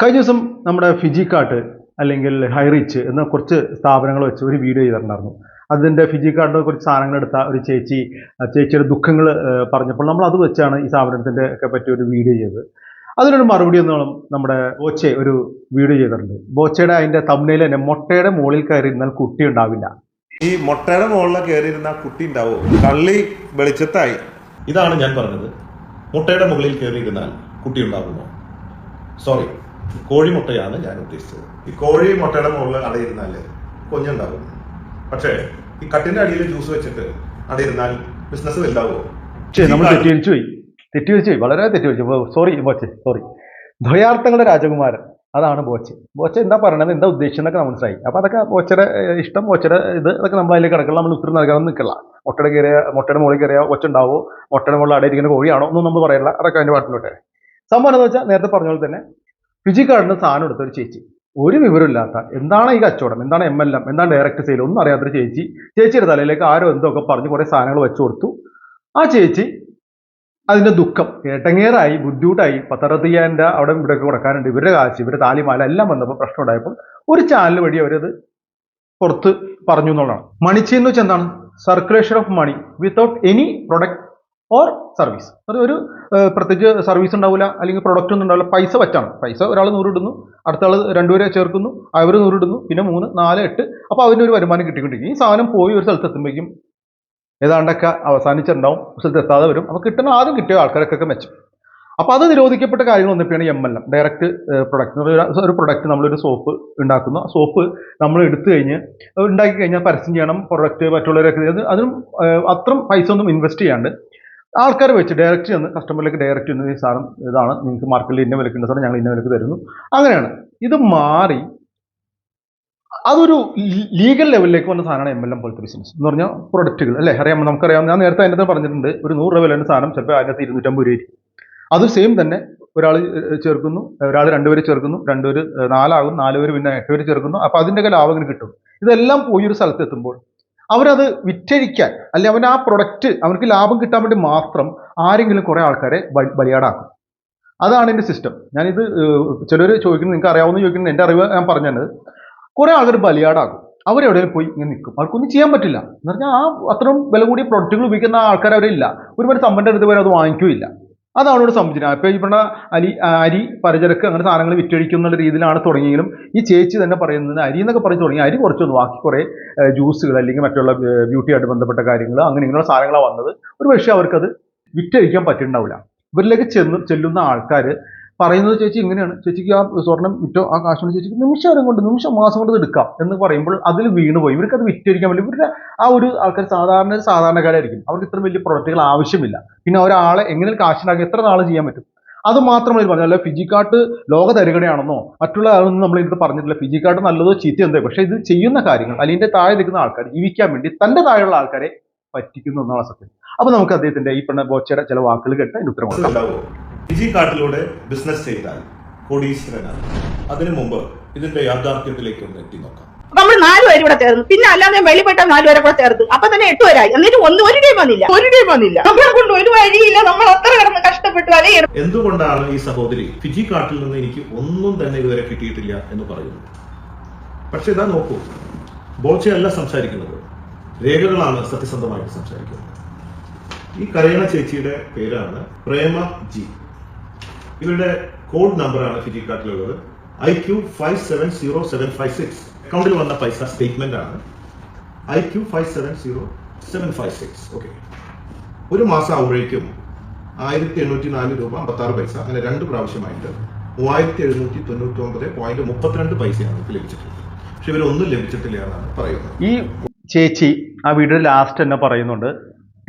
കഴിഞ്ഞ ദിവസം നമ്മുടെ ഫിജിക്കാർട്ട് അല്ലെങ്കിൽ ഹൈറിച്ച് എന്ന കുറച്ച് സ്ഥാപനങ്ങൾ വെച്ച് ഒരു വീഡിയോ ചെയ്തിട്ടുണ്ടായിരുന്നു. അതിൻ്റെ ഫിജിക്കാർട്ടിന് കുറച്ച് സാധനങ്ങൾ എടുത്ത ഒരു ചേച്ചിയുടെ ദുഃഖങ്ങൾ പറഞ്ഞപ്പോൾ നമ്മൾ അത് വെച്ചാണ് ഈ സ്ഥാപനത്തിൻ്റെ ഒക്കെ പറ്റി ഒരു വീഡിയോ ചെയ്തത്. അതിനൊരു മറുപടി എന്നോളം നമ്മുടെ ബോച്ചെ ഒരു വീഡിയോ ചെയ്തിട്ടുണ്ട്. ബോച്ചയുടെ അതിൻ്റെ തമ്മിൽ തന്നെ മുട്ടയുടെ മുകളിൽ കയറി ഇരുന്നാൽ കുട്ടി ഉണ്ടാവില്ല. ഈ മുട്ടയുടെ മുകളിൽ കയറിയിരുന്ന കുട്ടി ഉണ്ടാവും, കള്ളി വെളിച്ചത്തായി. ഇതാണ് ഞാൻ പറഞ്ഞത്. മുട്ടയുടെ മുകളിൽ കയറിയിരുന്നാൽ കുട്ടി ഉണ്ടാകുമോ? സോറി, കോഴിമുട്ടയാണ് ഞാൻ ഉദ്ദേശിച്ചത്. ഈ കോഴി മുട്ടയുടെ മുകളിൽ അടയിരുന്നാല് കുഞ്ഞുണ്ടാവും. പക്ഷേ ഈ കട്ടിന്റെ അടിയിൽ ജ്യൂസ് വെച്ചിട്ട് അടയിരുന്നാൽ ബിസിനസ് വലുതാവുമോ? നമ്മൾ തെറ്റിദ്ധരിച്ചു പോയി, വളരെ തെറ്റിദ്ധരിച്ചു. Sorry Boche, sorry. ദ്വയാർത്ഥങ്ങളുടെ രാജകുമാരൻ, അതാണ് ബോച്ചെ. ബോച്ചെ എന്താ പറയണത്, എന്താ ഉദ്ദേശിച്ചെന്നൊക്കെ മനസ്സിലായി. അപ്പോൾ അതൊക്കെ ബോച്ചയുടെ ഇഷ്ടം, ബോച്ചയുടെ അതൊക്കെ നമ്മൾ അതിലേക്ക് കിടക്കണം. നമ്മൾ ഉത്തരം നൽകാതെ നിൽക്കില്ല. മുട്ടയുടെ മുകളിൽ കയറിയ ഒച്ച ഉണ്ടാവോ, മുട്ടയുടെ മുകളിൽ അടയിരിക്കുന്ന കോഴിയാണോ ഒന്നും നമ്മൾ പറയില്ല. അതൊക്കെ അതിൻ്റെ പാട്ടിലോട്ടെ. സംഭവം എന്ന് വെച്ചാൽ നേരത്തെ പറഞ്ഞ പോലെ തന്നെ ഫിജിക്കാർട്ടിന് സാധനം എടുത്ത ഒരു ചേച്ചി, ഒരു വിവരമില്ലാത്ത, എന്താണ് ഈ കച്ചവടം, എന്താണ് MLM, എന്താണ് ഡയറക്റ്റ് സെയിൽ, ഒന്നും അറിയാത്തൊരു ചേച്ചിയുടെ തലയിലേക്ക് ആരോ എന്തൊക്കെ പറഞ്ഞ് കുറേ സാധനങ്ങൾ വെച്ചു കൊടുത്തു. ആ ചേച്ചി അതിൻ്റെ ദുഃഖം ഏട്ടങ്ങേറായി, ബുദ്ധിമുട്ടായി. 10,60,000 അവിടെ ഇവിടെയൊക്കെ കൊടുക്കാനുണ്ട്, ഇവരുടെ കാശ്, ഇവരുടെ താലിമാല എല്ലാം വന്നപ്പോൾ പ്രശ്നം ഉണ്ടായപ്പോൾ ഒരു ചാനൽ വഴി അവരത് പുറത്ത് പറഞ്ഞു എന്നുള്ളതാണ്. മണിച്ചി എന്ന് വെച്ചാൽ എന്താണ്? Circulation of money without any product or service. ഒരു പ്രത്യേകിച്ച് സർവീസ് ഉണ്ടാവില്ല, അല്ലെങ്കിൽ പ്രൊഡക്റ്റ് ഒന്നും ഉണ്ടാവില്ല. പൈസ വച്ചാണ്. പൈസ ഒരാൾ 100 ഇടുന്നു, അടുത്ത ആൾ 2 പേരെ ചേർക്കുന്നു, അവർ 100 ഇടുന്നു, പിന്നെ 3, 4, 8. അപ്പോൾ അതിൻ്റെ ഒരു വരുമാനം കിട്ടിക്കൊണ്ടിരിക്കും. ഈ സാധനം പോയി ഒരു സ്ഥലത്ത് എത്തുമ്പോഴേക്കും ഏതാണ്ടൊക്കെ അവസാനിച്ചിട്ടുണ്ടാവും, സ്ഥലത്ത് എത്താതെ വരും. അപ്പോൾ കിട്ടുന്ന ആദ്യം കിട്ടിയ ആൾക്കാർക്കൊക്കെ മെച്ചം. അപ്പോൾ അത് നിരോധിക്കപ്പെട്ട കാര്യങ്ങൾ വന്നപ്പോഴാണ് MLM, ഡയറക്റ്റ് പ്രൊഡക്റ്റ്. ഒരു പ്രൊഡക്റ്റ്, നമ്മളൊരു സോപ്പ് ഉണ്ടാക്കുന്നു. ആ സോപ്പ് നമ്മൾ ഉണ്ടാക്കി കഴിഞ്ഞാൽ പരസ്യം ചെയ്യണം, പ്രൊഡക്റ്റ് മറ്റുള്ളവരൊക്കെ. അതിനും അത്രയും പൈസ ഒന്നും ഇൻവെസ്റ്റ് ചെയ്യാണ്ട് ആൾക്കാർ വെച്ച് ഡയറക്റ്റ് ചെന്ന് കസ്റ്റമറിലേക്ക് ഡയറക്റ്റ് ചെന്ന് ഈ സാധനം ഇതാണ്, നിങ്ങൾക്ക് മാർക്കറ്റിൽ ഇന്ന വിലക്കുണ്ട് സാധനം, ഞങ്ങൾ ഇന്ന വിലക്ക് തരുന്നു. അങ്ങനെയാണ് ഇത് മാറി അതൊരു ലീഗൽ ലെവലിലേക്ക് വന്ന സാധനമാണ് MLM പോലത്തെ ബിസിനസ് എന്ന് പറഞ്ഞാൽ. പ്രൊഡക്റ്റുകൾ അല്ലേ, നമുക്കറിയാം. ഞാൻ നേരത്തെ അതിനകത്ത് പറഞ്ഞിട്ടുണ്ട്, ഒരു 100 രൂപ വിലയുടെ സാധനം ചിലപ്പോൾ അതിനകത്ത് 250 രൂപ. അത് സെയിം തന്നെ ഒരാൾ ചേർക്കുന്നു, ഒരാൾ 2 പേര് ചേർക്കുന്നു, 2 പേര് 4 ആകും, 4 പേര് പിന്നെ 8 പേര് ചേർക്കുന്നു. അപ്പോൾ അതിൻ്റെയൊക്കെ ലാഭം കിട്ടും. ഇതെല്ലാം പോയി ഒരു സ്ഥലത്ത് എത്തുമ്പോൾ അവരത് വിറ്റഴിക്കാൻ, അല്ലെങ്കിൽ അവൻ ആ പ്രൊഡക്റ്റ് അവർക്ക് ലാഭം കിട്ടാൻ വേണ്ടി മാത്രം ആരെങ്കിലും കുറേ ആൾക്കാരെ ബലിയാടാക്കും. അതാണ് എൻ്റെ സിസ്റ്റം. ഞാനിത് ചിലർ ചോദിക്കുന്നത്, നിങ്ങൾക്ക് അറിയാവുന്ന ചോദിക്കുന്നത്, എൻ്റെ അറിവ് ഞാൻ പറഞ്ഞത്. കുറേ ആൾക്കാർ ബലിയാടാക്കും. അവരെവിടെയും പോയി ഇങ്ങനെ നിൽക്കും, അവർക്കൊന്നും ചെയ്യാൻ പറ്റില്ല. എന്ന് പറഞ്ഞാൽ ആ അത്രയും വില കൂടിയ പ്രൊഡക്റ്റുകൾ ഉപയോഗിക്കുന്ന ആൾക്കാർ അവരില്ല. ഒരുപാട് സമ്പന്ന അടുത്ത് വരെ അത് വാങ്ങിക്കില്ല. അതാണ് ഇവിടെ സംഭവിച്ചത്. ഇപ്പോൾ ഇവിടെ അരി പലചരക്ക് അങ്ങനെ സാധനങ്ങൾ വിറ്റഴിക്കുന്ന രീതിയിലാണ് തുടങ്ങിയെങ്കിലും ഈ ചേച്ചി തന്നെ പറയുന്നത് അരി എന്നൊക്കെ പറഞ്ഞു തുടങ്ങി. അരി കുറച്ചൊന്നും, ബാക്കി കുറേ ജ്യൂസുകൾ അല്ലെങ്കിൽ മറ്റുള്ള ബ്യൂട്ടിയായിട്ട് ബന്ധപ്പെട്ട കാര്യങ്ങൾ അങ്ങനെ ഇങ്ങനെയുള്ള സാധനങ്ങളാണ് വന്നത്. ഒരു പക്ഷേ അവർക്കത് വിറ്റഴിക്കാൻ പറ്റുന്നുണ്ടാവില്ല. ഇവരിലേക്ക് ചെല്ലുന്ന ആൾക്കാർ പറയുന്നത്, ചേച്ചി ഇങ്ങനെയാണ്, ചേച്ചിക്ക് ആ സ്വർണം വിറ്റോ, ആ കാശുകൊണ്ട് ചേച്ചിക്ക് നിമിഷം മാസം കൊണ്ട് എടുക്കാം എന്ന് പറയുമ്പോൾ അതിൽ വീണുപോയി. ഇവർക്ക് അത് വിറ്റഴിക്കാൻ വേണ്ടി ഇവരുടെ ആ ഒരു ആൾക്കാർ സാധാരണക്കാരായിരിക്കും. അവർക്ക് ഇത്ര വലിയ പ്രൊഡക്റ്റുകൾ ആവശ്യമില്ല. പിന്നെ ഒരാളെ എങ്ങനെ കാശിനാക്കി എത്ര നാൾ ചെയ്യാൻ പറ്റും? അത് മാത്രമല്ല പറഞ്ഞു. അല്ല ഫിജിക്കാർട്ട് ലോക തരികടയാണെന്നോ മറ്റുള്ള ആളൊന്നും നമ്മൾ ഇതിൽ പറഞ്ഞിട്ടില്ല. ഫിജിക്കാർട്ട് നല്ലതോ ചീത്ത എന്തോ, പക്ഷേ ഇത് ചെയ്യുന്ന കാര്യങ്ങൾ അല്ലെങ്കിൽ താഴെ നിൽക്കുന്ന ആൾക്കാർ ജീവിക്കാൻ വേണ്ടി തൻ്റെ താഴെയുള്ള ആൾക്കാരെ പറ്റിക്കുന്നു എന്നാണ് സത്യം. അപ്പോൾ നമുക്ക് അദ്ദേഹത്തിന്റെ ഈ ബോച്ചയുടെ ചില വാക്കുകൾ കേട്ട് അതിന് ഉത്തരം കൊടുക്കാം. ഫിജിക്കാർട്ടിലൂടെ ബിസിനസ് ചെയ്താൽ കോടീശ്വരനാണ്. അതിനു മുമ്പ് ഇതിന്റെ യാഥാർത്ഥ്യത്തിലേക്ക് ഒന്ന് എത്തി നോക്കാം. നമ്മൾ 4 പേര് ഇവിടെ ചേർന്നു, പിന്നെ അല്ലാതെ വെളിപ്പെട്ട 4 പേരെ കൂടെ ചേർത്ത്, അപ്പൊ തന്നെ 8 പേരായി. എന്നിട്ട് ഒരു ടീം വന്നില്ല. നമ്മളെ കൊണ്ട് ഒരു വഴിയില്ല. നമ്മൾ അത്ര കിടന്ന് കഷ്ടപ്പെട്ടു അലയും. എന്തുകൊണ്ടാണ് ഈ സഹോദരി ഫിജിക്കാർട്ടിൽ നിന്ന് എനിക്ക് ഒന്നും തന്നെ ഇതുവരെ കിട്ടിയിട്ടില്ല എന്ന് പറയുന്നത്? പക്ഷെ ഇതാ നോക്കൂ, ബോച്ചയല്ല സംസാരിക്കുന്നത്, രേഖകളാണ് സത്യസന്ധമായിട്ട് സംസാരിക്കുന്നത്. ഈ കരയണ ചേച്ചിയുടെ പേരാണ് പ്രേമ ജി. ഇവരുടെ കോഡ് നമ്പറാണ് ഫിജിക്കാർട്ടിലുള്ളത് IQ570756. അക്കൗണ്ടിൽ വന്ന പൈസ സ്റ്റേറ്റ്മെന്റ് ആണ് IQ570756. ഓക്കെ, ഒരു മാസം ആവുമ്പോഴേക്കും 1804 രൂപ 56 പൈസ, അങ്ങനെ 2 പ്രാവശ്യമായിട്ട് 3799.32 പൈസയാണ് നമുക്ക് ലഭിച്ചിട്ടുള്ളത്. പക്ഷെ ഇവരൊന്നും ലഭിച്ചിട്ടില്ല എന്നാണ് പറയുന്നത്. ഈ ചേച്ചി ആ വീഡിയോ ലാസ്റ്റ് തന്നെ പറയുന്നുണ്ട്,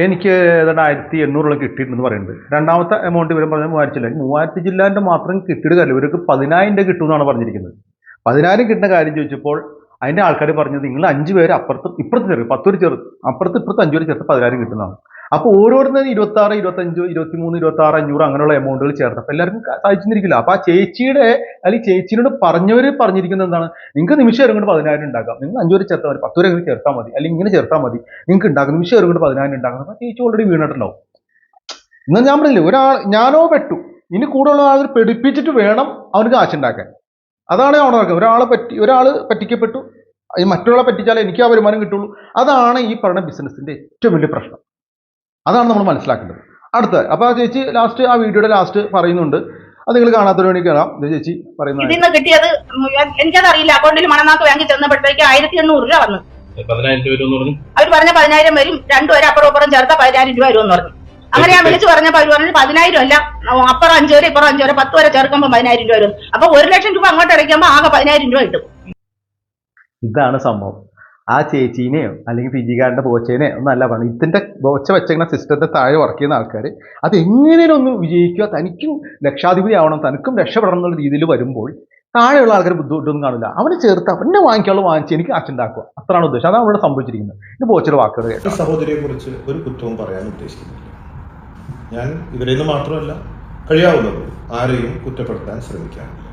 എനിക്ക് ഏതാണ്ട് 1800 കിട്ടിയിട്ടുണ്ടെന്ന് പറയുന്നുണ്ട്. രണ്ടാമത്തെ എമൗണ്ട് ഇവരും പറഞ്ഞാൽ 3000 ജില്ലാൻ്റെ മാത്രം കിട്ടിയിട്ട് കാര്യം ഇവർക്ക് 10,000 കിട്ടുമെന്നാണ് പറഞ്ഞിരിക്കുന്നത്. 10,000 കിട്ടുന്ന കാര്യം ചോദിച്ചപ്പോൾ അതിൻ്റെ ആൾക്കാർ പറഞ്ഞത്, നിങ്ങൾ 5 പേര് അപ്പുറത്തും ഇപ്പുറത്ത് ചേർത്ത് 10 പേര് ചേർത്ത് അപ്പുറത്ത് ഇപ്പുറത്ത് 5 പേര് ചേർത്ത് 10,000 കിട്ടുന്നതാണ്. അപ്പോൾ ഓരോരുത്തരും 26, 25, 23, 26, 500 അങ്ങനെയുള്ള എമൗണ്ടുകൾ ചേർത്തപ്പോൾ എല്ലാവർക്കും സഹിച്ചിരിക്കില്ല. അപ്പോൾ ആ ചേച്ചിയുടെ അല്ലെങ്കിൽ ചേച്ചിയോട് പറഞ്ഞിരിക്കുന്നത് എന്താണ്, നിങ്ങൾക്ക് നിമിഷം കൊണ്ട് 10,000 ഉണ്ടാക്കാം, നിങ്ങൾ 5 പേര് ചേർത്താൽ മതി, 10 പേര് ചേർത്താൽ മതി, അല്ലെങ്കിൽ ഇങ്ങനെ ചേർത്താൽ മതി, നിങ്ങൾക്ക് ഉണ്ടാക്കും, നിമിഷം കൊണ്ട് 10,000 ഉണ്ടാക്കണം. അപ്പോൾ ചേച്ചി ഓൾറെഡി വീണിട്ടുണ്ടാവും. എന്നാൽ ഞാൻ പറഞ്ഞില്ലേ, ഞാനോ പെട്ടു, ഇനി കൂടുതലുള്ള ആളുകൾ പെടിപ്പിച്ചിട്ട് വേണം അവന് കാശുണ്ടാക്കാൻ. അതാണ് അവിടെ നടക്കുന്നത്. ഒരാൾ പറ്റിക്കപ്പെട്ടു, മറ്റൊരാളെ പറ്റിച്ചാലേ എനിക്ക് ആ വരുമാനം കിട്ടുള്ളൂ. അതാണ് ഈ പറയുന്ന ബിസിനസിന്റെ ഏറ്റവും വലിയ പ്രശ്നം. അതാണ് നമ്മൾ മനസ്സിലാക്കേണ്ടത്. അടുത്ത അപ്പോൾ ആ ചേച്ചി ലാസ്റ്റ് ആ വീഡിയോയുടെ ലാസ്റ്റ് പറയുന്നുണ്ട്, അത് നിങ്ങൾ കാണാത്തവര് വേണ്ടി കാണാം. ചേച്ചി പറയുന്നത് ഇതിന്ന് കിട്ടിയത് എനിക്കത് അറിയില്ല. അക്കൗണ്ടിൽ മണനാക്ക് ബാങ്കിൽ ചെന്നപ്പോഴത്തേക്ക് 1800 രൂപ വന്നു. 10,000 രൂപ എന്ന് പറഞ്ഞു. അവർ പറഞ്ഞ 10,000 വരും, രണ്ടുപേരും അപ്പുറം ചേർത്താൽ 10,000 രൂപ വരും എന്ന് പറഞ്ഞു. അങ്ങനെ ഞാൻ വിളിച്ചു പറഞ്ഞപ്പോൾ അവർ പറഞ്ഞു 10,000 അല്ല, അപ്പുറം 5 വരെ ഇപ്പുറം 5 വരെ 10 വരെ ചേർക്കുമ്പോൾ 10,000 രൂപ വരും. അപ്പൊ 1,00,000 രൂപ അങ്ങോട്ട് അടയ്ക്കുമ്പോൾ ആകെ 10,000 രൂപ കിട്ടും. ഇതാണ് സംഭവം. ആ ചേച്ചീനെയോ അല്ലെങ്കിൽ ഫിജിക്കാരൻ്റെ ബോച്ചേനെയോ ഒന്നല്ല പറഞ്ഞു. ഇതിൻ്റെ ബോച്ച വെച്ചേക്കുന്ന സിസ്റ്റത്തെ താഴെ വർക്ക് ചെയ്യുന്ന ആൾക്കാർ അത് എങ്ങനെയും ഒന്ന് വിജയിക്കുക, തനിക്കും ലക്ഷാധിപതി ആവണം, തനിക്കും രക്ഷപ്പെടണം എന്നുള്ള രീതിയിൽ വരുമ്പോൾ താഴെയുള്ള ആൾക്കാർ ബുദ്ധിമുട്ടൊന്നും കാണില്ല. അവനെ ചേർത്ത് അവനെ വാങ്ങിക്കാനുള്ള വാങ്ങിച്ച് എനിക്ക് കാശുണ്ടാക്കുക, അത്രയാണ് ഉദ്ദേശം. അതാണ് അവിടെ സംഭവിച്ചിരിക്കുന്നത്. ഇത് ബോച്ചയുടെ വാക്കുകൾ കേട്ടോ. സഹോദരിയെ കുറിച്ച് ഒരു കുറ്റവും പറയാൻ ഉദ്ദേശിക്കുന്നില്ല. ഞാൻ ഇവരിൽ നിന്ന് മാത്രമല്ല കഴിയാവുന്നത് ആരെയും കുറ്റപ്പെടുത്താൻ ശ്രമിക്കാറില്ല.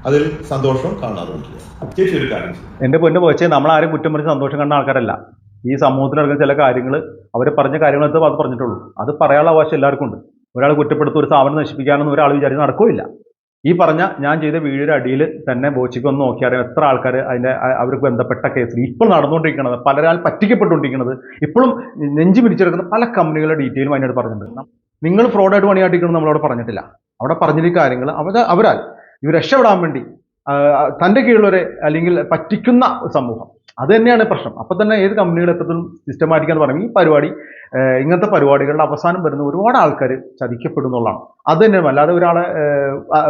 അതിൽ സന്തോഷം കാണാറുമില്ല. ചേച്ചി ഒരു കാര്യം, എൻ്റെ പൊന്നു ബോച്ചെ, നമ്മളാരും കുറ്റം പറഞ്ഞ് സന്തോഷം കണ്ട ആൾക്കാരല്ല. ഈ സമൂഹത്തിൽ നടക്കുന്ന ചില കാര്യങ്ങൾ അവർ പറഞ്ഞ കാര്യങ്ങളെടുത്ത് അത് പറഞ്ഞിട്ടുള്ളൂ. അത് പറയാനുള്ള അവകാശം എല്ലാവർക്കും ഉണ്ട്. ഒരാൾ കുറ്റപ്പെടുത്തി ഒരു സ്ഥാപനം നശിപ്പിക്കാനൊന്നും ഒരാൾ വിചാരിച്ച് നടക്കില്ല. ഈ പറഞ്ഞ ഞാൻ ചെയ്ത വീഡിയോയുടെ അടിയിൽ തന്നെ ബോച്ചിക്ക് ഒന്ന് നോക്കിയാൽ എത്ര ആൾക്കാർ അവർക്ക് ബന്ധപ്പെട്ട കേസിൽ ഇപ്പോൾ നടന്നുകൊണ്ടിരിക്കുന്നത്, പലരാൾ പറ്റിക്കപ്പെട്ടുകൊണ്ടിരിക്കുന്നത്, ഇപ്പോഴും നെഞ്ചു പിടിച്ചെടുക്കുന്ന പല കമ്പനികളുടെ ഡീറ്റെയിലും അതിനോട് പറഞ്ഞിട്ടുണ്ട്. നിങ്ങൾ ഫ്രോഡായിട്ട് പണിയാട്ടിക്കണം നമ്മളവിടെ പറഞ്ഞിട്ടില്ല. അവിടെ പറഞ്ഞിരിക്കുന്ന കാര്യങ്ങൾ അവരാൽ ഇവർ രക്ഷപ്പെടാൻ വേണ്ടി തൻ്റെ കീഴിലൊരു അല്ലെങ്കിൽ പറ്റിക്കുന്ന സമൂഹം, അത് തന്നെയാണ് പ്രശ്നം. അപ്പം തന്നെ ഏത് കമ്പനികൾ എത്രത്തോളം സിസ്റ്റമാറ്റിക് എന്ന് പറയും ഈ പരിപാടി, ഇങ്ങനത്തെ പരിപാടികളുടെ അവസാനം വരുന്ന ഒരുപാട് ആൾക്കാർ ചതിക്കപ്പെടുന്നുള്ളതാണ്. അത് തന്നെയാണ്. അല്ലാതെ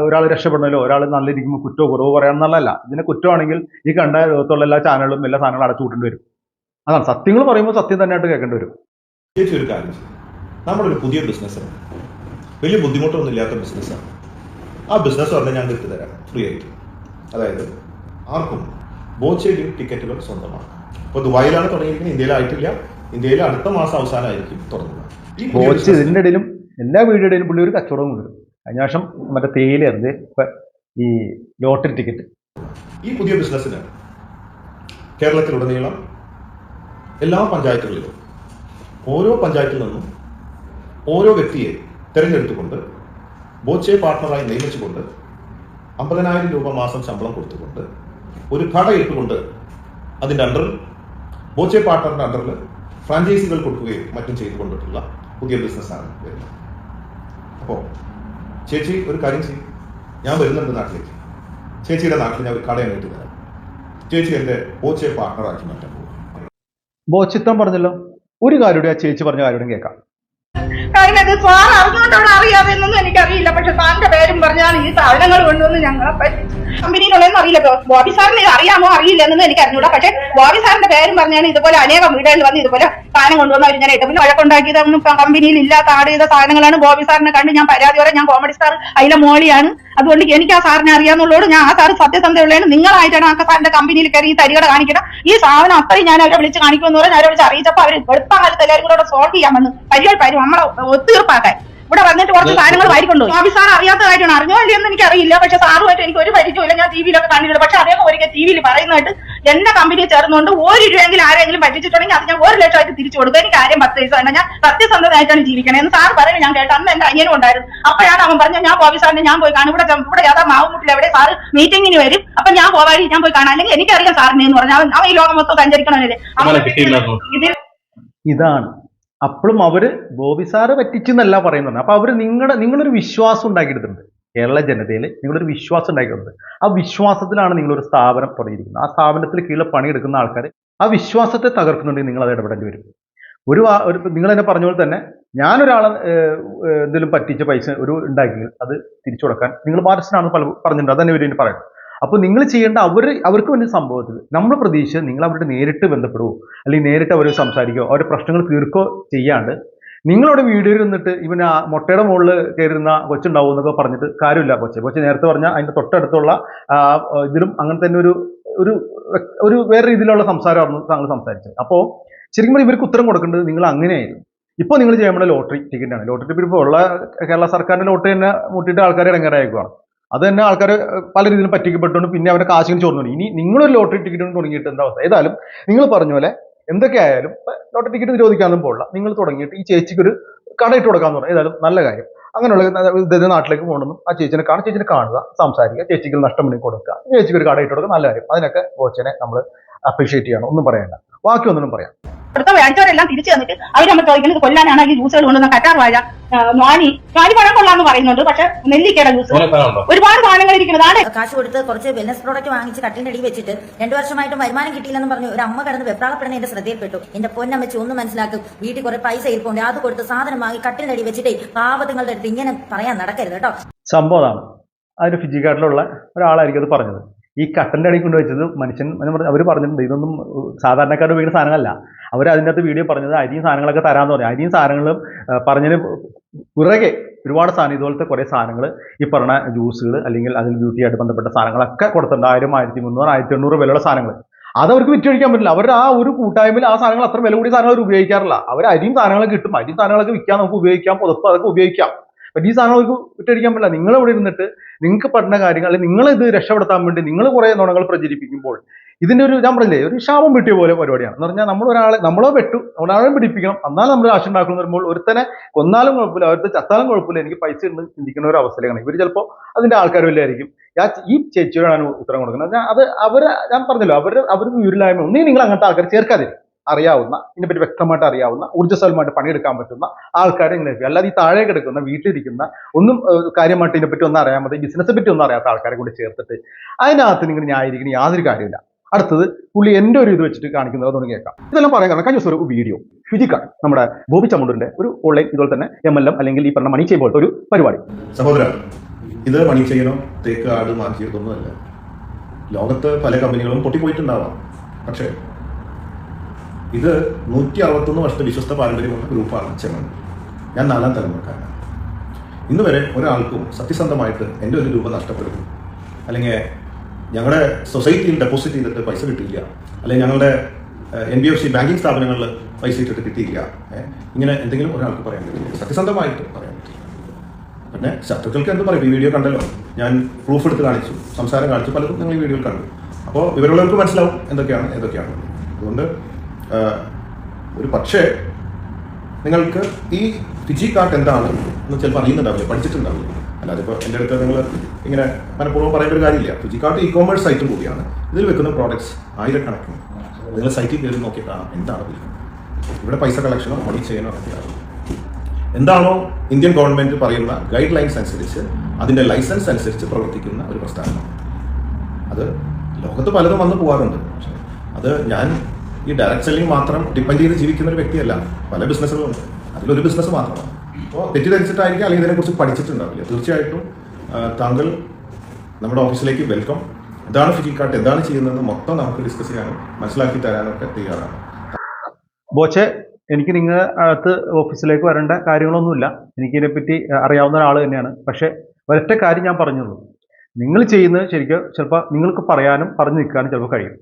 ഒരാൾ രക്ഷപ്പെടണമല്ലോ, ഒരാൾ നല്ല രീതിയിൽ കുറ്റമോ കുറവോ പറയാമെന്നുള്ളതല്ല. ഇതിനെ കുറ്റമാണെങ്കിൽ ഈ കണ്ട ലോകത്തുള്ള എല്ലാ ചാനലുകളും എല്ലാ സാധനങ്ങളും അടച്ചുകൂട്ടേണ്ടി വരും. അതാണ് സത്യങ്ങൾ പറയുമ്പോൾ സത്യം തന്നെയായിട്ട് കേൾക്കേണ്ടി വരും. ചേച്ചി ഒരു കാര്യം, നമ്മളൊരു പുതിയ ബിസിനസ്സാണ്, വലിയ ബുദ്ധിമുട്ടൊന്നും ഇല്ലാത്ത ബിസിനസ്സാണ്. ആ ബിസിനസ് പറഞ്ഞാൽ ഞാൻ കിട്ടി തരാം ഫ്രീ ആയിട്ട്. അതായത് ആർക്കും ബോച്ചയിൽ ടിക്കറ്റുകൾ സ്വന്തമാണ്. ഇപ്പോൾ ദുബായിലാണ് തുടങ്ങിയിരിക്കുന്നത്, ഇന്ത്യയിലായിട്ടില്ല. ഇന്ത്യയിൽ അടുത്ത മാസം അവസാനമായിരിക്കും തുടങ്ങുന്നത്. ബോച്ച് ഇതിൻ്റെ ഇടയിലും എല്ലാ വീഡിയോയിലും പുള്ളി ഒരു കച്ചവടം കൊണ്ടുവരും. അതിന് ശേഷം മറ്റേ തേയിലായിരുന്നു ഇപ്പം ഈ ലോട്ടറി ടിക്കറ്റ്. ഈ പുതിയ ബിസിനസ്സിന് കേരളത്തിലുടനീളം എല്ലാ പഞ്ചായത്തുകളിലും ഓരോ പഞ്ചായത്തിൽ നിന്നും ഓരോ വ്യക്തിയെ തിരഞ്ഞെടുത്തുകൊണ്ട് ബോച്ചെ പാർട്ട്ണറായി നിയമിച്ചുകൊണ്ട് 50,000 രൂപ മാസം ശമ്പളം കൊടുത്തുകൊണ്ട് ഒരു കട ഇട്ടുകൊണ്ട് അതിൻ്റെ അണ്ടറിൽ ബോച്ചെ പാർട്ട്ണറിൻ്റെ അണ്ടറിൽ ഫ്രാഞ്ചൈസികൾ കൊടുക്കുകയും മറ്റും ചെയ്തുകൊണ്ടിട്ടുള്ള പുതിയ ബിസിനസ്സാണ് വരുന്നത്. അപ്പോൾ ചേച്ചി ഒരു കാര്യം ചെയ്യും, ഞാൻ വരുന്നുണ്ട് നാട്ടിലേക്ക്. ചേച്ചിയുടെ നാട്ടിൽ ഞാൻ ഒരു കട നീട്ടി തരാം. ചേച്ചി എൻ്റെ ബോച്ചെ പാർട്ട്ണറാക്കി മാറ്റാൻ പോകും. ബോച്ചിത്തം പറഞ്ഞല്ലോ. ഒരു കാര്യം ആ ചേച്ചി പറഞ്ഞ കാര്യം കേൾക്കാം. കാരണം ഇത് സാർ അറിഞ്ഞുകൊണ്ടാണ് അറിയാതെ എന്നൊന്നും എനിക്കറിയില്ല. പക്ഷെ സാറിന്റെ പേരും പറഞ്ഞാൽ ഈ സാധനങ്ങൾ കൊണ്ടുവന്ന് ഞങ്ങളെ പറ്റിച്ചു. കമ്പനിയിലുള്ളതെന്ന് അറിയില്ല. ബോബി സാറിന് ഇത് അറിയാമോ അറിയില്ല എന്നൊന്നും എനിക്ക് അറിഞ്ഞൂടാ. പക്ഷെ ബോബി സാറിന്റെ പേരും പറഞ്ഞാൽ ഇതുപോലെ അനേകം വീടുകളിൽ വന്ന് ഇതുപോലെ സാധനം കൊണ്ടുവന്ന് അവർ ഇങ്ങനെ ഇട്ട് പിന്നെ വഴക്കുണ്ടാക്കിയതൊന്നും കമ്പനിയിൽ ഇല്ലാത്ത ആഡ് ചെയ്ത സാധനങ്ങളാണ്. ബോബി സാറിനെ കണ്ട് ഞാൻ പരാതി പറയാം. ഞാൻ കോമഡി സ്റ്റാർ അതിലെ മോളിയാണ്. അതുകൊണ്ട് എനിക്ക് ആ സാറിനെ അറിയാന്നുള്ളൂ. ഞാൻ ആ സാറ് സത്യസന്ധതയുള്ളതാണ്. നിങ്ങളായിട്ടാണ് ആ സാറിന്റെ കമ്പനിയിൽ കയറി ഈ തരികട കാണിക്കണം. ഈ സാധനം അത്രയും ഞാൻ അവരെ വിളിച്ച് കാണിക്കുമെന്ന് പറഞ്ഞാൽ അവരെ വിളിച്ച് അറിയിച്ചപ്പോൾ അവർ വെളുത്ത കാലത്ത് എല്ലാവരും കൂടെ സോൾവ് ചെയ്യാമെന്ന് പരിപാടി നമ്മളെ ഒത്തീർപ്പാക്കാൻ ഇവിടെ വന്നിട്ട് കുറച്ച് സാധനങ്ങൾ വാരിക്കൊണ്ടു. ബോബി സാർ അറിയാത്ത കാര്യമാണ്. അറിഞ്ഞോണ്ടെന്ന് എനിക്ക് അറിയില്ല. പക്ഷെ സാറുമായിട്ട് എനിക്ക് ഒരു പരിചയമില്ല. ഞാൻ ടിവിയിലൊക്കെ കണ്ടിട്ടുണ്ട്. പക്ഷെ അദ്ദേഹം ഒരിക്കൽ ടിവിയിൽ പറയുന്നതായിട്ട് എന്റെ കമ്പനിയിൽ ചേർന്നുകൊണ്ട് 1 രൂപയെങ്കിലും ആരെങ്കിലും പറ്റിച്ചിട്ടുണ്ടെങ്കിൽ അത് ഞാൻ 1 ലക്ഷമായിട്ട് തിരിച്ചു കൊടുക്കും. എനിക്ക് കാര്യം 10 പൈസ തന്നെ, ഞാൻ സത്യസന്ധതയായിട്ടാണ് ജീവിക്കണേ എന്ന് സാർ പറയുന്നത് ഞാൻ കേട്ടു. അന്ന് എന്റെ അയ്യനും ഉണ്ടായിരുന്നു. അപ്പോഴാണ് അവൻ പറഞ്ഞത് ഞാൻ ബോബി സാറിനെ ഞാൻ പോയി കാണും. ഇവിടെ യാതാ മാവുമുട്ടിൽ എവിടെ സാറ് മീറ്റിംഗിന് വരും. അപ്പൊ ഞാൻ പോവാടി ഞാൻ പോയി കാണാം. അല്ലെങ്കിൽ എനിക്കറിയാം സാറിനെ എന്ന് പറഞ്ഞാൽ അവൻ ഈ ലോകം മൊത്തം സഞ്ചരിക്കണമല്ലേ. ഇതാണ് അപ്പോഴും അവര് ബോബി സാറ് പറ്റിച്ചെന്നല്ല പറയുന്നത്. അപ്പൊ അവര് നിങ്ങളൊരു വിശ്വാസം ഉണ്ടാക്കിയെടുത്തിട്ടുണ്ട്. കേരള ജനതയിൽ നിങ്ങളൊരു വിശ്വാസം ഉണ്ടാക്കിയിട്ടുണ്ട്. ആ വിശ്വാസത്തിലാണ് നിങ്ങളൊരു സ്ഥാപനം തുടങ്ങിയിരിക്കുന്നത്. ആ സ്ഥാപനത്തിൽ കീഴിൽ പണിയെടുക്കുന്ന ആൾക്കാർ ആ വിശ്വാസത്തെ തകർക്കുന്നുണ്ടെങ്കിൽ നിങ്ങൾ അത് ഇടപെടേണ്ടി വരും. നിങ്ങൾ തന്നെ പറഞ്ഞ പോലെ തന്നെ ഞാനൊരാളെ എന്തെങ്കിലും പറ്റിച്ച പൈസ ഉണ്ടാക്കി അത് തിരിച്ചു കൊടുക്കാൻ നിങ്ങൾ ബാധ്യസ്ഥനാണെന്ന് പറഞ്ഞിട്ടുണ്ട്. അതന്നെ ഇവർ പറയുന്നത്. അപ്പോൾ നിങ്ങൾ ചെയ്യേണ്ട അവർക്ക് വേണ്ടി സംഭവത്തിൽ നമ്മൾ പ്രതീക്ഷ നിങ്ങൾ അവരുടെ നേരിട്ട് ബന്ധപ്പെടുവോ അല്ലെങ്കിൽ നേരിട്ട് അവർ സംസാരിക്കുകയോ അവരുടെ പ്രശ്നങ്ങൾ തീർക്കുകയോ ചെയ്യാണ്ട് നിങ്ങളുടെ വീഡിയോയിൽ നിന്നിട്ട് ഇവന് മുട്ടയുടെ മുകളിൽ കയറുന്ന കൊച്ചുണ്ടാവും എന്നൊക്കെ പറഞ്ഞിട്ട് കാര്യമില്ല. കൊച്ചെ നേരത്തെ പറഞ്ഞാൽ അതിൻ്റെ തൊട്ടടുത്തുള്ള ഇതിലും അങ്ങനെ തന്നെ ഒരു വേറെ രീതിയിലുള്ള സംസാരമായിരുന്നു താങ്കൾ സംസാരിച്ചത്. അപ്പോൾ ശരിക്കും പറഞ്ഞാൽ ഇവർക്ക് ഉത്തരം കൊടുക്കേണ്ടത് നിങ്ങൾ അങ്ങനെയായിരുന്നു. ഇപ്പോൾ നിങ്ങൾ ചെയ്യുമ്പോൾ ലോട്ടറി ടിക്കറ്റാണ്. ലോട്ടറി ടിക്കറ്റ് ഇപ്പോൾ ഉള്ള കേരള സർക്കാരിൻ്റെ ലോട്ടറി തന്നെ മുട്ടിയിട്ട് ആൾക്കാർ ഇടങ്ങേറായിരിക്കുകയാണ്. അത് തന്നെ ആൾക്കാർ പല രീതിയിലും പറ്റിക്കപ്പെട്ടുകൊണ്ട് പിന്നെ അവരുടെ കാശിന് ചോർന്നു. ഇനി നിങ്ങളൊരു ലോട്ടറി ടിക്കറ്റ് തുടങ്ങിയിട്ട് എന്താ അവസ്ഥ? ഏതായാലും നിങ്ങൾ പറഞ്ഞ പോലെ എന്തൊക്കെയായാലും ലോട്ടറി ടിക്കറ്റ് നിരോധിക്കാനൊന്നും പോകില്ല. നിങ്ങൾ തുടങ്ങിയിട്ട് ഈ ചേച്ചിക്ക് ഒരു കട ഇട്ട് കൊടുക്കാന്ന് പറഞ്ഞാൽ ഏതായാലും നല്ല കാര്യം. അങ്ങനെയുള്ള ഇദ്ദേഹത്തിന്റെ നാട്ടിലേക്ക് പോകണമെന്നും ആ ചേച്ചിനെ കാണുക, സംസാരിക്കുക, ചേച്ചിക്ക് നഷ്ടം മുന്നിൽ കൊടുക്കുക, ചേച്ചിക്ക് ഒരു കട ഇട്ട് കൊടുക്കുക, നല്ല കാര്യം. അതിനൊക്കെ ബോച്ചനെ നമ്മൾ അപ്രീഷിയേറ്റ് ചെയ്യണം, ഒന്നും പറയണ്ട, ബാക്കി ഒന്നും പറയാം. അടുത്ത വേണ്ടവരെല്ലാം തിരിച്ചു തന്നിട്ട് അവർ നമ്മൾ ചോദിക്കുന്നത് കൊല്ലാനാണ് ഈ ജ്യൂസുകൾ കൊണ്ടുവന്ന കറ്റാർ വാഴ, ഞാനി പഴം കൊള്ളാന്ന് പറയുന്നുണ്ട്. പക്ഷെ നെല്ലിക്കയുടെ ജ്യൂസ് ഒരുപാട് സാധനങ്ങൾ ഇരിക്കുന്നത്. കാശ് കൊടുത്ത് കുറച്ച് വെൽനസ് പ്രോഡക്റ്റ് വാങ്ങിച്ച് കട്ടിലിന്റെ അടി വെച്ചിട്ട് 2 വർഷമായിട്ടും വരുമാനം കിട്ടിയില്ലെന്ന് പറഞ്ഞു ഒരു അമ്മ കിടന്ന് വെപ്രാളപ്പെടുന്ന എന്റെ ശ്രദ്ധയിൽപ്പെട്ടു. എന്റെ പൊന്നമ്മച്ചി ഒന്ന് മനസ്സിലാക്കും, വീട്ടിൽ കുറെ പൈസ ഇരിപ്പുണ്ട്, അത് കൊടുത്ത് സാധനം വാങ്ങി കട്ടിലിന്റെ അടി വെച്ചിട്ടേ പാവത്തുങ്ങളുടെ അടുത്ത് ഇങ്ങനെ പറയാൻ നടക്കരുത് കേട്ടോ. സംഭവമാണ് അതിന് ഫിജി കാട്ടിലുള്ള ഒരാളായിരിക്കും അത് പറഞ്ഞത്. ഈ കട്ടന്റെ അടി കൊണ്ട് വെച്ചത് മനുഷ്യൻ അവർ പറഞ്ഞിട്ടുണ്ട്, ഇതൊന്നും സാധാരണക്കാർ ഉപയോഗിക്കുന്ന സാധനങ്ങളല്ല. അവർ അതിൻ്റെ അകത്ത് വീഡിയോ പറഞ്ഞത് അരിയും സാധനങ്ങളൊക്കെ തരാമെന്ന് പറഞ്ഞു. അരിയും സാധനങ്ങളും പറഞ്ഞതിന് പുറകെ ഒരുപാട് സാധനം, ഇതുപോലത്തെ കുറേ സാധനങ്ങൾ, ഈ പറഞ്ഞ ജ്യൂസുകൾ അല്ലെങ്കിൽ അതിൽ ബ്യൂട്ടിയായിട്ട് ബന്ധപ്പെട്ട സാധനങ്ങളൊക്കെ കൊടുത്തിട്ടുണ്ട്. 1000, 1300, 1800 വിലയുള്ള സാധനങ്ങൾ. അതവർക്ക് വിറ്റഴിക്കാൻ പറ്റില്ല. അവരുടെ ആ ഒരു കൂട്ടായ്മയിൽ ആ സാധനങ്ങൾ അത്ര വില കൂടിയ സാധനങ്ങൾ അവർ ഉപയോഗിക്കാറില്ല. അവർ അരിയും സാധനങ്ങളൊക്കെ കിട്ടും, അരിയും സാധനങ്ങളൊക്കെ വിൽക്കാൻ നമുക്ക് ഉപയോഗിക്കാം, പുതപ്പ് അതൊക്കെ ഉപയോഗിക്കാം. പക്ഷേ ഈ സാധനങ്ങൾക്ക് വിറ്റഴിക്കാൻ പറ്റില്ല. നിങ്ങൾ ഇവിടെ ഇരുന്നിട്ട് നിങ്ങൾക്ക് പഠന കാര്യങ്ങൾ അല്ലെങ്കിൽ നിങ്ങൾ ഇത് രക്ഷപ്പെടുത്താൻ വേണ്ടി നിങ്ങൾ കുറേ നുണകൾ പ്രചരിപ്പിക്കുമ്പോൾ ഇതിൻ്റെ ഒരു, ഞാൻ പറഞ്ഞില്ലേ, ഒരു ശാപം വെട്ടിയ പോലെ പരിപാടിയാണ്. എന്ന് പറഞ്ഞാൽ നമ്മളെ വെട്ടു, ഒരാളെ പിടിപ്പിക്കണം, എന്നാലും നമ്മൾ കാശ് ഉണ്ടാക്കണം എന്ന് വരുമ്പോൾ ഒരുത്തനെ കൊന്നാലും കുഴപ്പമില്ല, അവരുടെ ചത്താലും കുഴപ്പമില്ല, എനിക്ക് പൈസ ഉണ്ട് ചിന്തിക്കുന്ന ഒരു അവസ്ഥയിലാണ് ഇവർ. ചിലപ്പോൾ അതിൻ്റെ ആൾക്കാർ വല്ലതായിരിക്കും. ഈ ചേച്ചിയോടാണ് ഉത്തരം കൊടുക്കുന്നത്. ഞാൻ പറഞ്ഞല്ലോ, അവർ വീരിലായ്മ ഒന്നേ നിങ്ങൾ അങ്ങനത്തെ ആൾക്കാർ ചേർക്കാതെ അറിയാവുന്ന, ഇതിനെപ്പറ്റി വ്യക്തമായിട്ട് അറിയാവുന്ന, ഊർജ്ജസ്വലമായിട്ട് പണിയെടുക്കാൻ പറ്റുന്ന ആൾക്കാരെ ഇങ്ങനെ വെക്കുക. അല്ലാതെ ഈ താഴെ കിടക്കുന്ന വീട്ടിലിരിക്കുന്ന ഒന്നും കാര്യമായിട്ട് ഇതിനെപ്പറ്റി ഒന്നും അറിയാൻ പറ്റും, ബിസിനസ്സിനെ പറ്റി ഒന്നും അറിയാത്ത ആൾക്കാരെ കൂടി ചേർത്തിട്ട് അതിനകത്ത് നിങ്ങൾ ന്യായീകരിക്കുന്ന യാതൊരു കാര്യമില്ല. അടുത്തത് പുള്ളി എൻ്റെ ഒരു ഇത് വെച്ചിട്ട് കാണിക്കുന്നത് അതൊന്ന് കേൾക്കാം. ഇതെല്ലാം പറയാൻ കാരണം കഴിഞ്ഞ ദിവസം ഒരു വീഡിയോ ഫിജി കാർട്ട്, നമ്മുടെ ബോബി ചമ്മണ്ടൂരിന്റെ ഒരു ഓൺലൈൻ ഇതുപോലെ തന്നെ MLM അല്ലെങ്കിൽ ഈ പറഞ്ഞ മണി ചെയ് പോലത്തെ ഒരു പരിപാടി. സഹോദര, ഇത് മണി ചെയ്യണോ തേക്ക് ആട് മാറ്റിയതൊന്നുമല്ല. ലോകത്ത് പല കമ്പനികളും പൊട്ടിപ്പോയിട്ടുണ്ടാവാം, പക്ഷേ ഇത് 161 വർഷത്തെ വിശ്വസ്ത പാരമ്പര്യമുള്ള ഗ്രൂപ്പാണ് ചെമ്മൺ. ഞാൻ 4ാം തലമുറക്കാരനാണ്. ഇന്ന് വരെ ഒരാൾക്കും സത്യസന്ധമായിട്ട് എൻ്റെ ഒരു രൂപ നഷ്ടപ്പെടുന്നു, അല്ലെങ്കിൽ ഞങ്ങളുടെ സൊസൈറ്റിയിൽ ഡെപ്പോസിറ്റ് ചെയ്തിട്ട് പൈസ കിട്ടിയില്ല, അല്ലെങ്കിൽ ഞങ്ങളുടെ NBFC ബാങ്കിങ് സ്ഥാപനങ്ങളിൽ പൈസ ഇട്ടിട്ട് കിട്ടിയില്ല, ഇങ്ങനെ എന്തെങ്കിലും ഒരാൾക്ക് പറയാൻ പറ്റില്ല, സത്യസന്ധമായിട്ട് പറയാൻ പറ്റില്ല. പിന്നെ ശത്രുക്കൾക്ക് എന്ത് പറയും? ഈ വീഡിയോ കണ്ടല്ലോ, ഞാൻ പ്രൂഫ് എടുത്ത് കാണിച്ചു, സംസാരം കാണിച്ചു, പലതും നിങ്ങൾ ഈ വീഡിയോയിൽ കണ്ടു. അപ്പോൾ ഇവരുള്ളവർക്ക് മനസ്സിലാവും എന്തൊക്കെയാണ്. അതുകൊണ്ട് ഒരു പക്ഷേ നിങ്ങൾക്ക് ഈ ഫിജി കാർട്ട് എന്താണ് എന്ന് ചിലപ്പോൾ അറിയുന്നുണ്ടാവില്ല, പഠിച്ചിട്ടുണ്ടാവില്ല. അല്ലാതെ ഇപ്പോൾ എൻ്റെ അടുത്ത് നിങ്ങൾ ഇങ്ങനെ മനഃപൂർവ്വം പറയേണ്ട ഒരു കാര്യമില്ല. ഫിജി കാർട്ട് e-commerce സൈറ്റും കൂടിയാണ്. ഇതിൽ വെക്കുന്ന പ്രോഡക്ട്സ് ആയിരക്കണക്കിന്. നിങ്ങൾ സൈറ്റിൽ കയറി നോക്കിയിട്ട് കാണാം എന്താണ് വിൽക്കുന്നത്. ഇവിടെ പൈസ കളക്ഷനോ മണി ചെയ്യാനോ ഒക്കെയാണ്. എന്താണോ ഇന്ത്യൻ ഗവൺമെൻറ് പറയുന്ന ഗൈഡ് ലൈൻസ് അനുസരിച്ച് അതിൻ്റെ ലൈസൻസ് അനുസരിച്ച് പ്രവർത്തിക്കുന്ന ഒരു പ്രസ്ഥാനമാണ്. അത് ലോകത്ത് പലതും വന്നു പോകാറുണ്ട്. പക്ഷേ അത് ഞാൻ ഈ ഡയറക്ട് സെല്ലിംഗ് മാത്രം ഡിപ്പെൻഡ് ചെയ്ത് ജീവിക്കുന്ന ഒരു വ്യക്തിയല്ല. പല ബിസിനസ്സുകളുണ്ട്, അതിലൊരു ബിസിനസ് മാത്രമാണ്. അപ്പോൾ തെറ്റിദ്ധരിച്ചിട്ടായിരിക്കും, അല്ലെങ്കിൽ ഇതിനെക്കുറിച്ച് പഠിച്ചിട്ടുണ്ടാവില്ല. തീർച്ചയായിട്ടും താങ്കൾ നമ്മുടെ ഓഫീസിലേക്ക് വെൽക്കം. എന്താണ് ഫിജി കാർട്ട്, എന്താണ് ചെയ്യുന്നതെന്ന് മൊത്തം നമുക്ക് ഡിസ്കസ് ചെയ്യാനും മനസ്സിലാക്കി തരാനൊക്കെ തയ്യാറാണ്. ബോച്ചെ, എനിക്ക് നിങ്ങളുടെ അടുത്ത് ഓഫീസിലേക്ക് വരേണ്ട കാര്യങ്ങളൊന്നുമില്ല. എനിക്കിതിനെപ്പറ്റി അറിയാവുന്ന ഒരാൾ തന്നെയാണ്. പക്ഷേ ഒരൊറ്റ കാര്യം ഞാൻ പറഞ്ഞുള്ളൂ, നിങ്ങൾ ചെയ്യുന്നത് ശരിക്കും ചിലപ്പോൾ നിങ്ങൾക്ക് പറയാനും പറഞ്ഞു നിൽക്കാനും ചിലപ്പോൾ കഴിയും.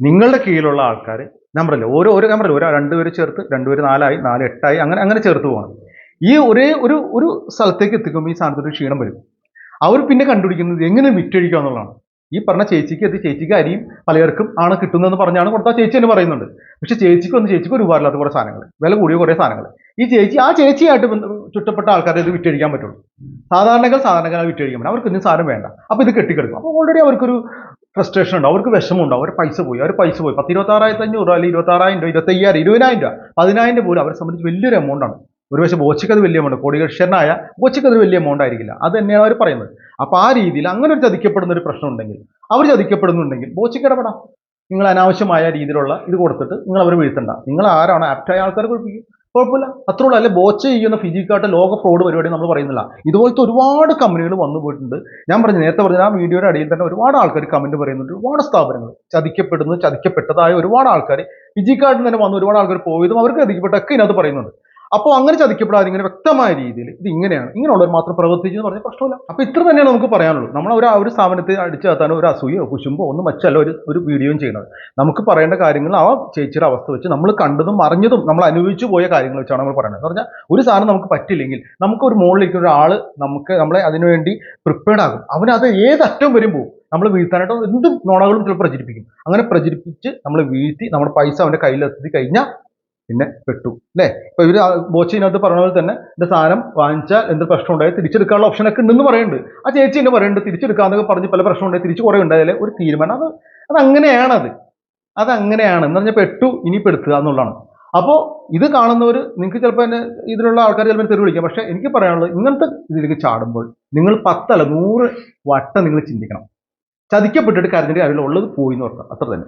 നിങ്ങളുടെ കീഴിലുള്ള ആൾക്കാർ, ഞാൻ പറയില്ല, ഓരോ ഞാൻ പറയില്ല, 2 പേര് ചേർത്ത് 2 പേര് 4 ആയി, 4 8 ആയി, അങ്ങനെ ചേർത്ത് പോകണം. ഈ ഒരേ ഒരു സ്ഥലത്തേക്ക് എത്തിക്കുമ്പോൾ ഈ സാധനത്തിന് ഒരു ക്ഷീണം വരും. അവർ പിന്നെ കണ്ടുപിടിക്കുന്നത് എങ്ങനെ വിറ്റഴിക്കുക എന്നുള്ളതാണ്. ഈ പറഞ്ഞ ചേച്ചിക്ക് അരിയും പലർക്കും ആണ് കിട്ടുന്നതെന്ന് പറഞ്ഞാണ് കൊടുത്താൽ ചേച്ചി തന്നെ പറയുന്നുണ്ട്. പക്ഷെ ചേച്ചിക്ക് ഒരു ഉപകാരമില്ലാത്ത കുറേ സാധനങ്ങൾ, വില കൂടിയ കുറേ സാധനങ്ങൾ ഈ ചേച്ചിയായിട്ട് ചുറ്റപ്പെട്ട ആൾക്കാരെ ഇത് വിറ്റഴിക്കാൻ പറ്റുള്ളൂ. സാധാരണക്കാരെ വിറ്റഴിക്കാൻ പറ്റും. അവർക്ക് ഇന്നും സാധനം വേണ്ട. അപ്പോൾ ഇത് കെട്ടിക്കിടക്കും. അപ്പോൾ ഓൾറെഡി അവർക്കൊരു ഫ്രസ്ട്രേഷൻ ഉണ്ടാവും, അവർക്ക് വിഷമമുണ്ടാവും. അവർ പൈസ പോയി 10,26,500 അല്ലെങ്കിൽ 26,000 രൂപ, 25,000, 20,000 രൂപ, 10,000 പോലും അവരെ സംബന്ധിച്ച് വലിയൊരു എമൗണ്ടാണ്. ഒരു പക്ഷേ ബോച്ചയ്ക്ക് അത് വലിയ എമൗണ്ട്, കോടീശ്വരനായ ബോച്ചയ്ക്ക് അത് വലിയ എമൗണ്ട് ആയിരിക്കില്ല. അത് തന്നെയാണ് അവർ പറയുന്നത്. അപ്പോൾ ആ രീതിയിൽ അങ്ങനെ ഒരു ചതിക്കപ്പെടുന്ന ഒരു പ്രശ്നം ഉണ്ടെങ്കിൽ, അവർ ചതിക്കപ്പെടുന്നുണ്ടെങ്കിൽ ബോച്ചയ്ക്ക് ഇടപെടാം. നിങ്ങൾ അനാവശ്യമായ രീതിയിലുള്ള ഇത് കൊടുത്തിട്ട് നിങ്ങൾ അവർ വീഴ്ത്തണ്ട. നിങ്ങൾ ആരാണ് ആപ്റ്റായ ആൾക്കാരെ കുഴപ്പമില്ല, അത്രേ ഉള്ളൂ. അല്ലെ ബോച്ച ചെയ്യുന്ന ഫിജി കാർട്ട് ലോക ഫ്രോഡ് പരിപാടി നമ്മൾ പറയുന്നില്ല. ഇതുപോലത്തെ ഒരുപാട് കമ്പനികൾ വന്നു പോയിട്ടുണ്ട്. ഞാൻ നേരത്തെ പറഞ്ഞ ആ വീഡിയോയുടെ അടിയിൽ തന്നെ ഒരുപാട് ആൾക്കാർ കമന്റ് പറയുന്നുണ്ട്. ഒരുപാട് സ്ഥാപനങ്ങൾ ചതിക്കപ്പെട്ടതായ ഒരുപാട് ആൾക്കാർ ഫിജി കാർട്ടിൽ തന്നെ വന്ന് ഒരുപാട് ആൾക്കാർ പോയതും അവർക്ക് ചതിക്കപ്പെട്ടൊക്കെ ഇതിനകത്ത് പറയുന്നുണ്ട്. അപ്പോൾ അങ്ങനെ ചതിക്കപ്പെടാതെ ഇങ്ങനെ വ്യക്തമായ രീതിയിൽ ഇത് ഇങ്ങനെയുള്ളവർ മാത്രം പ്രവർത്തിച്ചു എന്ന് പറഞ്ഞാൽ പ്രശ്നമില്ല. അപ്പോൾ ഇത്ര തന്നെയാണ് നമുക്ക് പറയാനുള്ളൂ. നമ്മൾ ഒരു സ്ഥാപനത്തെ അടിച്ചു കത്താനോ ഒരു അസൂയോ കുശുമ്പോ ഒന്നും വെച്ചല്ല ഒരു വീഡിയോയും ചെയ്യുന്നത്. നമുക്ക് പറയേണ്ട കാര്യങ്ങൾ ആ ചേച്ചിയുടെ അവസ്ഥ വെച്ച് നമ്മൾ കണ്ടതും അറിഞ്ഞതും നമ്മൾ അനുഭവിച്ചു പോയ കാര്യങ്ങൾ വെച്ചാണ് നമ്മൾ പറയുന്നത്. എന്ന് പറഞ്ഞാൽ ഒരു സാധനം നമുക്ക് പറ്റില്ലെങ്കിൽ നമുക്ക് ഒരു മുകളിലേക്ക് ഒരാൾ നമ്മളെ അതിനുവേണ്ടി പ്രിപ്പയർഡ് ആകും. അവനത് ഏതറ്റം വരുമ്പോൾ നമ്മൾ വീഴ്ത്താനായിട്ട് എന്ത് നോണകളും ചിലപ്പോൾ പ്രചരിപ്പിക്കും. അങ്ങനെ പ്രചരിപ്പിച്ച് നമ്മൾ വീഴ്ത്തി നമ്മുടെ പൈസ അവൻ്റെ കയ്യിലെത്തി കഴിഞ്ഞാൽ പിന്നെ പെട്ടു അല്ലേ? ഇപ്പൊ ഇവര് ബോച്ചതിനകത്ത് പറഞ്ഞ പോലെ തന്നെ എന്റെ സാധനം വാങ്ങിച്ചാൽ എന്ത് പ്രശ്നം ഉണ്ടായാൽ തിരിച്ചെടുക്കാനുള്ള ഓപ്ഷനൊക്കെ ഉണ്ടെന്ന് പറയുന്നുണ്ട്. ആ ചേച്ചി തന്നെ പറയുന്നുണ്ട് തിരിച്ചെടുക്കാന്നൊക്കെ പറഞ്ഞ് പല പ്രശ്നം ഉണ്ടായി തിരിച്ചു കുറെ ഉണ്ടായാലേ ഒരു തീരുമാനം. അത് അങ്ങനെയാണത്. അതങ്ങനെയാണ് എന്ന് പറഞ്ഞാൽ പെട്ടു ഇനി പെടുത്തുക എന്നുള്ളതാണ്. അപ്പോൾ ഇത് കാണുന്നവർ നിങ്ങൾക്ക് ചിലപ്പോൾ തന്നെ ഇതിലുള്ള ആൾക്കാർ ചിലപ്പോൾ തെറി വിളിക്കാം. പക്ഷെ എനിക്ക് പറയാനുള്ളത് ഇങ്ങനത്തെ ഇതിലേക്ക് ചാടുമ്പോൾ നിങ്ങൾ 10 അല്ല 100 വട്ടം നിങ്ങൾ ചിന്തിക്കണം. ചതിക്കപ്പെട്ടിട്ട് കരഞ്ഞിട്ട് കാര്യമില്ല, ഉള്ളത് പോയി എന്ന് ഓർക്കാം, അത്ര തന്നെ.